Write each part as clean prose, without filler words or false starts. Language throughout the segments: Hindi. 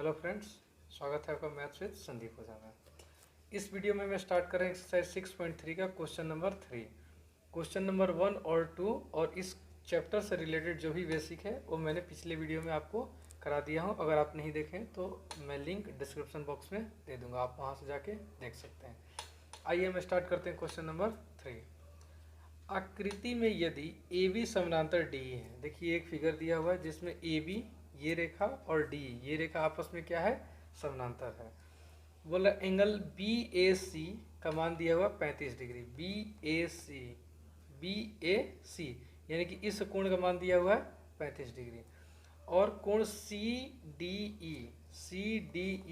हेलो फ्रेंड्स, स्वागत है आपका मैथ्स विद संदीप ओझा में। इस वीडियो में मैं स्टार्ट कर रहा हूँ एक्सरसाइज 6.3 का क्वेश्चन नंबर 3। क्वेश्चन नंबर 1 और 2 और इस चैप्टर से रिलेटेड जो भी बेसिक है वो मैंने पिछले वीडियो में आपको करा दिया हूँ। अगर आप नहीं देखें तो मैं लिंक डिस्क्रिप्शन बॉक्स में दे दूँगा, आप वहाँ से जाके देख सकते हैं। आइए हम स्टार्ट करते हैं क्वेश्चन नंबर 3। आकृति में यदि ए बी समानांतर डी है, देखिए एक फिगर दिया हुआ है जिसमें ए बी ये रेखा और डी ये रेखा आपस में क्या है, समानांतर है। बोला एंगल बी ए सी का मान दिया हुआ 35 डिग्री। बी ए सी यानी कि इस कोण का मान दिया हुआ है 35 डिग्री। और कोण सी डी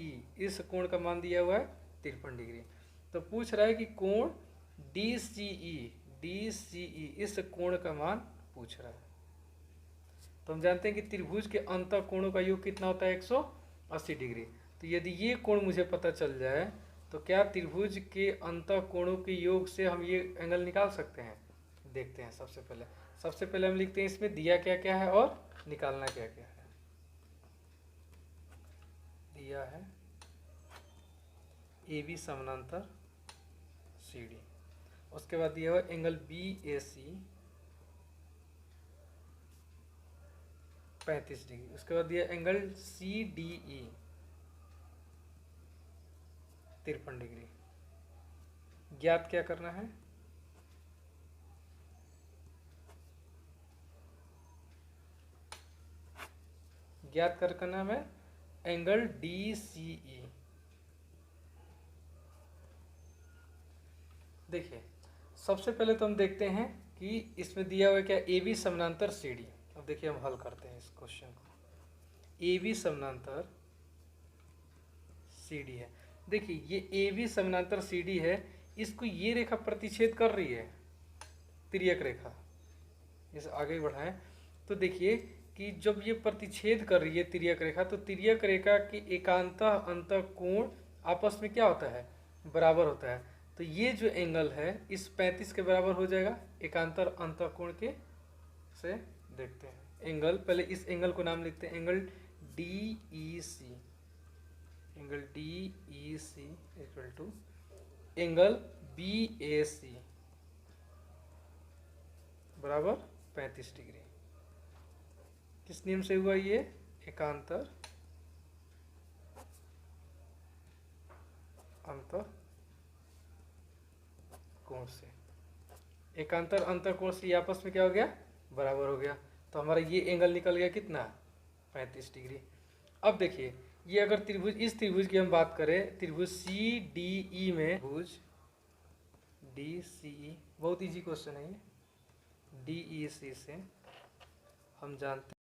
ई इस कोण का मान दिया हुआ है 53 डिग्री। तो पूछ रहा है कि कोण डी सी ई इस कोण का मान पूछ रहा है। तो हम जानते हैं कि त्रिभुज के अंतः कोणों का योग कितना होता है, 180 डिग्री। तो यदि ये कोण मुझे पता चल जाए तो क्या त्रिभुज के अंतः कोणों के योग से हम ये एंगल निकाल सकते हैं? देखते हैं। सबसे पहले हम लिखते हैं इसमें दिया क्या क्या है और निकालना क्या क्या है। दिया है ए बी समानांतर सी डी, उसके बाद दिया हुआ angle B A C 35 degree, उसके बाद दिया angle C D E 53 degree. ज्ञात क्या करना है? ज्ञात करना है एंगल डी सी ई। देखिए सबसे पहले तो हम देखते हैं कि इसमें दिया हुआ क्या, ए बी समानांतर सी डी। अब देखिए हम हल करते हैं इस क्वेश्चन को। ए बी समानांतर सी डी है। देखिए ये ए बी समानांतर सी डी है, इसको ये रेखा प्रतिच्छेद कर रही है, तिर्यक रेखा। इसे आगे बढ़ाएं तो देखिए कि जब ये प्रतिच्छेद कर रही है तिर्यक रेखा, तो तिर्यक रेखा के एकांत अंत कोण आपस में क्या होता है, बराबर होता है। तो ये जो एंगल है इस 35 के बराबर हो जाएगा एकांतर अंत कोण के। से देखते हैं एंगल, पहले इस एंगल को नाम लिखते हैं angle D E C. Angle D E C equal to angle B A C बराबर 35 डिग्री। किस नियम से हुआ ये? एकांतर अंत कोण से। एकांतर अंतर कोण से आपस में क्या हो गया, बराबर हो गया। तो हमारा ये एंगल निकल गया कितना, 35 डिग्री। अब देखिए ये अगर त्रिभुज, इस त्रिभुज की हम बात करें, त्रिभुज सी डी ई में, त्रिभुज डी सी ई, बहुत इजी क्वेश्चन है ये। डी ई सी से हम जानते हैं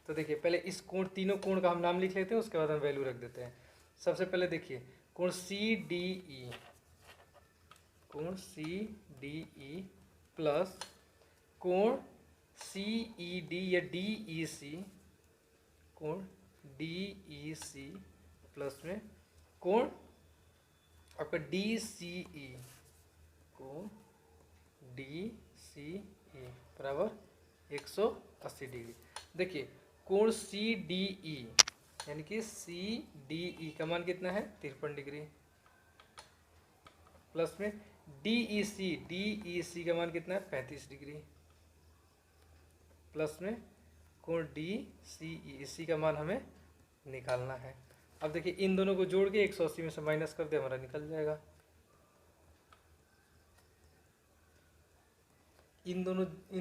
तो देखिए पहले इस कोण, तीनों कोण का हम नाम लिख लेते हैं, उसके बाद हम वैल्यू रख देते हैं। सबसे पहले देखिए कोण सी डी ई, कोण सी डी ई प्लस कोण सी ई डी या डी ई सी, कोण डी ई सी प्लस में कोण आपका डी सी ई, कोण डी सी ई बराबर 180 डिग्री। देखिए कोण सी डी ई यानी कि सी डी ई का मान कितना है, 53 डिग्री, प्लस में डी ई सी का मान कितना है, 35 डिग्री, प्लस में कोण डी सी ई, इसी का मान हमें निकालना है। अब देखिए इन दोनों को जोड़ के 180 में से माइनस कर दे, हमारा निकल जाएगा। इन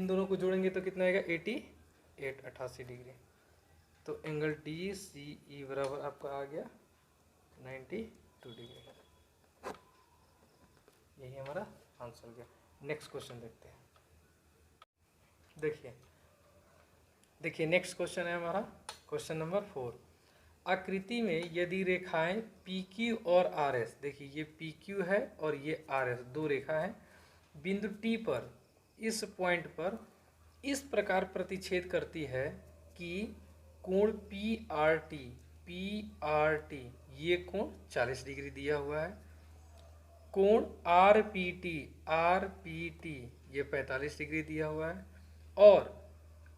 दोनों को जोड़ेंगे तो कितना आएगा, 88 डिग्री। तो एंगल डी सी ई बराबर आपका आ गया 92 डिग्री। यही हमारा आंसर गया। नेक्स्ट क्वेश्चन देखते हैं। देखिए नेक्स्ट क्वेश्चन है हमारा क्वेश्चन नंबर 4। आकृति में यदि रेखाएं पी क्यू और आर एस, देखिए ये पी क्यू है और ये आर एस, दो रेखा है, बिंदु टी पर, इस पॉइंट पर इस प्रकार प्रतिच्छेद करती है कि कोण पी आर टी ये कोण 40 डिग्री दिया हुआ है। कोण आर पी टी ये 45 डिग्री दिया हुआ है। और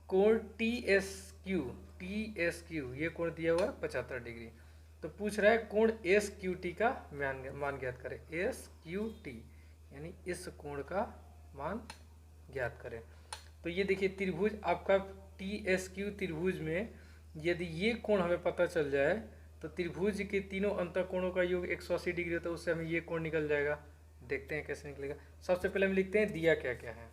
कोण टी एस क्यू ये कोण दिया हुआ है 75 डिग्री। तो पूछ रहा है कोण एस क्यू टी का मान ज्ञात करें। एस क्यू टी यानी इस कोण का मान ज्ञात करें। तो ये देखिए त्रिभुज आपका टी एस क्यू त्रिभुज में यदि ये कोण हमें पता चल जाए तो त्रिभुज के तीनों अंतःकोणों का योग 180 डिग्री होता है, उससे हमें ये कोण निकल जाएगा। देखते हैं कैसे निकलेगा। सबसे पहले हम लिखते हैं दिया क्या क्या है।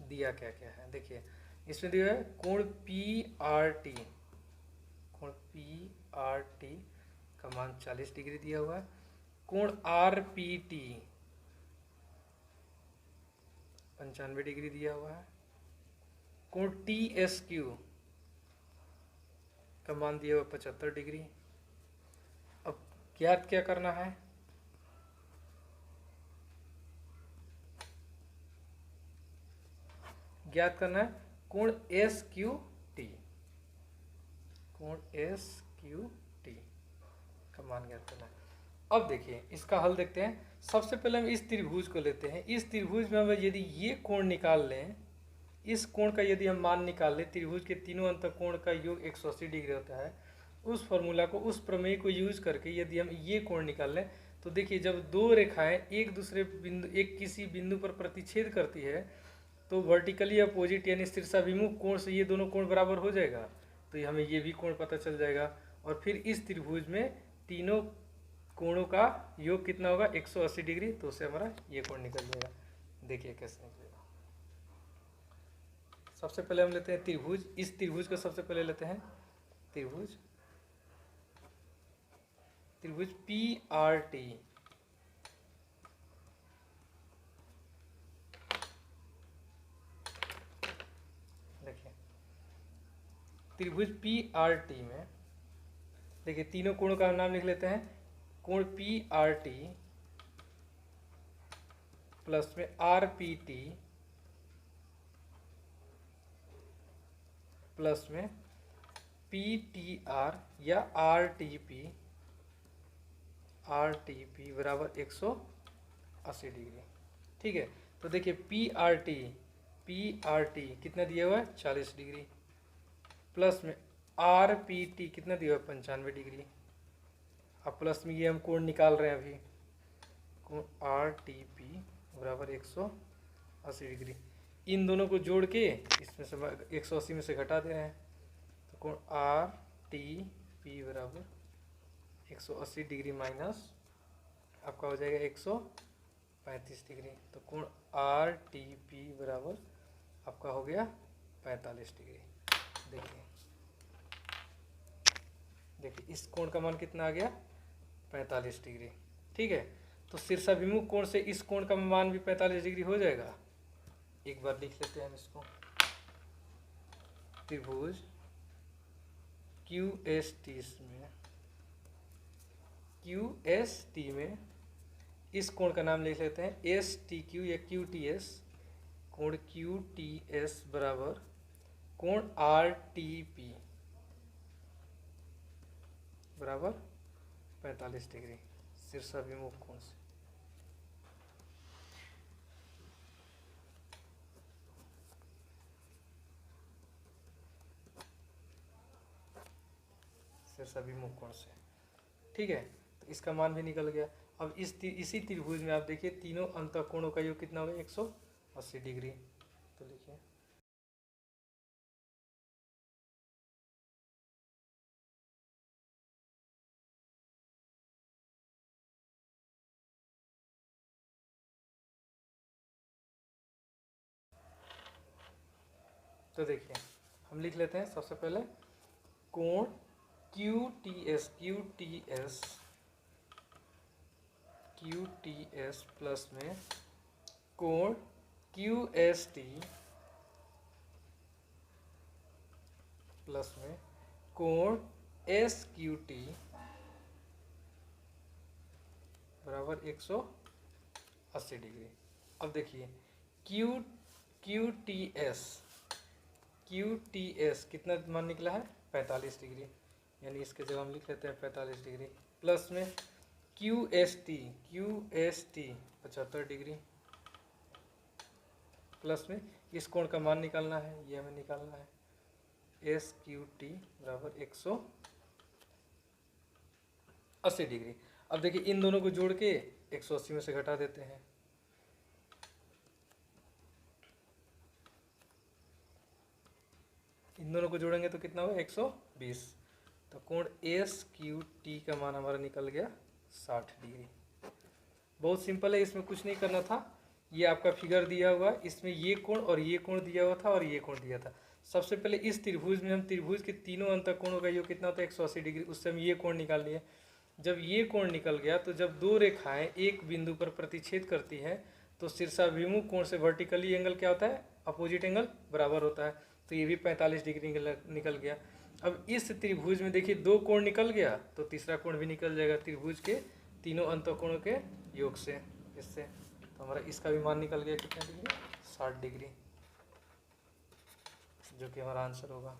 दिया क्या क्या है देखिए, इसमें दिया है कोण पी आर टी, कोण पी आर टी का मान 40 डिग्री दिया हुआ है। कोण आर पी टी 95 डिग्री दिया हुआ है। कोण टी एस क्यू का मान दिया हुआ 75 डिग्री। अब ज्ञात क्या करना है, ज्ञात करना है कोण एस क्यू टी, कोण एस क्यू टी का मान ज्ञात करना है। अब देखिए इसका हल देखते हैं। सबसे पहले हम इस त्रिभुज को लेते हैं। इस त्रिभुज में हम यदि ये कोण निकाल लें, इस कोण का यदि हम मान निकाल लें, त्रिभुज के तीनों अंतःकोण का योग 180 डिग्री होता है, उस फॉर्मूला को, उस प्रमेय को यूज करके यदि हम ये कोण निकाल लें तो देखिए जब दो रेखाएं एक दूसरे बिंदु, एक किसी बिंदु पर प्रतिच्छेद करती है तो वर्टिकली अपोजिट यानी शीर्षाभिमुख कोण से ये दोनों कोण बराबर हो जाएगा। तो हमें ये भी कोण पता चल जाएगा। और फिर इस त्रिभुज में तीनों कोणों का योग कितना होगा 180 डिग्री, तो उससे हमारा ये कोण निकल जाएगा। देखिए कैसे निकलेगा। सबसे पहले हम लेते हैं त्रिभुज। इस त्रिभुज को सबसे पहले लेते हैं त्रिभुज पी आर टी। देखिए त्रिभुज पी आर टी में देखिए तीनों कोणों का नाम लिख लेते हैं। कोण पी आर टी प्लस में आर पी टी प्लस में पी टी आर या आर टी पी बराबर 180 डिग्री। ठीक है, तो देखिए पी आर टी कितना दिया हुआ है 40 डिग्री प्लस में आर पी टी कितना दिया हुआ है 95 डिग्री। अब प्लस में ये हम कोण निकाल रहे हैं अभी, कोण आर टी पी बराबर 180 डिग्री। इन दोनों को जोड़ के इसमें से 180 में से घटा दे रहे हैं, तो कोण आर टी पी बराबर 180 डिग्री माइनस आपका हो जाएगा 135 डिग्री। तो कोण आर टी पी बराबर आपका हो गया 45 डिग्री। देखिए इस कोण का मान कितना आ गया 45 डिग्री। ठीक है, तो शीर्षाभिमुख कोण से इस कोण का मान भी 45 डिग्री हो जाएगा। एक बार लिख लेते हैं हम इसको। त्रिभुज क्यू एस टी में इस कोण का नाम लिख लेते हैं एस टी क्यू या क्यू टी एस। कोण क्यू टी एस बराबर कोण आर टी पी बराबर 45 डिग्री शीर्षाभिमुख कोण से। शीर्षाभिमुख कोण से। ठीक है, तो इसका मान भी निकल गया। अब इसी त्रिभुज में आप देखिए तीनों अंतःकोणों का योग कितना होगा 180 डिग्री। तो लिखिए तो देखिए हम लिख लेते हैं सबसे पहले कोण क्यू टी एस प्लस में कोण क्यू एस टी प्लस में कोण एस क्यू टी बराबर 180 डिग्री। अब देखिए Q T S Q T S कितना मान निकला है 45 डिग्री, यानी इसके जगह हम लिख लेते हैं 45 डिग्री, प्लस में Q S T 75 degree, plus में इस कोण का मान निकालना है, ये हमें निकालना है एस क्यू टी बराबर 180 डिग्री। अब देखिए इन दोनों को जोड़ के 180 में से घटा देते हैं, इन दोनों को जोड़ेंगे तो कितना होगा 120, तो कोण एस क्यू टी का मान हमारा निकल गया 60 डिग्री। बहुत सिंपल है, इसमें कुछ नहीं करना था, ये आपका फिगर दिया हुआ, इसमें ये कोण और ये कोण दिया हुआ था और ये कोण दिया था। सबसे पहले इस त्रिभुज में हम त्रिभुज के तीनों अंतः कोणों का योग कितना होता है 180 डिग्री, उससे हम ये कोण निकाल लिए। जब ये कोण निकल गया तो जब दो रेखाएं एक बिंदु पर प्रतिच्छेद करती हैं तो शीर्षाभिमुख कोण से वर्टिकली एंगल क्या होता है, अपोजिट एंगल बराबर होता है, तो ये भी 45 डिग्री निकल गया। अब इस त्रिभुज में देखिए दो कोण निकल गया तो तीसरा कोण भी निकल जाएगा त्रिभुज के तीनों अंतःकोणों के योग से, इससे तो हमारा इसका भी मान निकल गया कितना डिग्री 60 डिग्री, जो कि हमारा आंसर होगा।